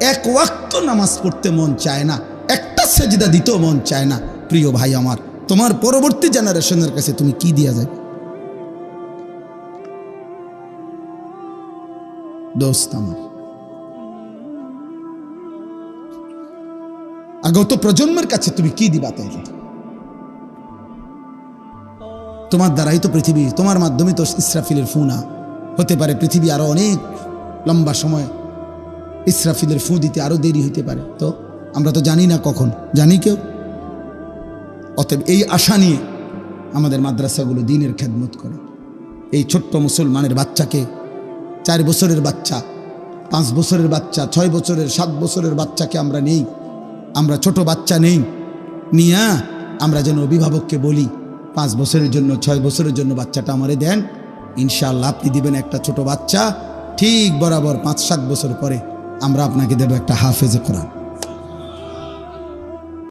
এক ওয়াক্ত নামাজ পড়তে মন চায় না, একটা সেজদা দিতেও মন চায় না। প্রিয় ভাই আমার, তোমার পরবর্তী জেনারেশনের কাছে তুমি কি দিয়া যায়? দোস্ত আমার, আগত প্রজন্মের কাছে তুমি কি দিবা? তাইলে তোমার দ্বারাই তো পৃথিবী, তোমার মাধ্যমে তো ইসরাফিলের ফুনা হতে পারে। পৃথিবী আরো অনেক লম্বা সময় ইসরাফিলের ফু দিতে আরো দেরি হইতে পারে। তো আমরা তো জানি না কখন, জানি কেউ? অতএব এই আশা নিয়ে আমাদের মাদ্রাসাগুলো দ্বীনের খেদমত করে। এই ছোট্ট মুসলমানের বাচ্চাকে, 4 বছরের বাচ্চা, 5 বছরের বাচ্চা, 6 বছরের, 7 বছরের বাচ্চাকে আমরা নেই, আমরা ছোট বাচ্চা নেই নিয়া আমরা যেন অভিভাবককে বলি 5 বছরের জন্য, 6 বছরের জন্য বাচ্চাটা আমারে দেন, ইনশাআল্লাহ আপনি দিবেন একটা ছোট বাচ্চা, ঠিক বরাবর 5-7 বছর পরে আমরা আপনাকে দেব একটা হাফেজে কোরআন।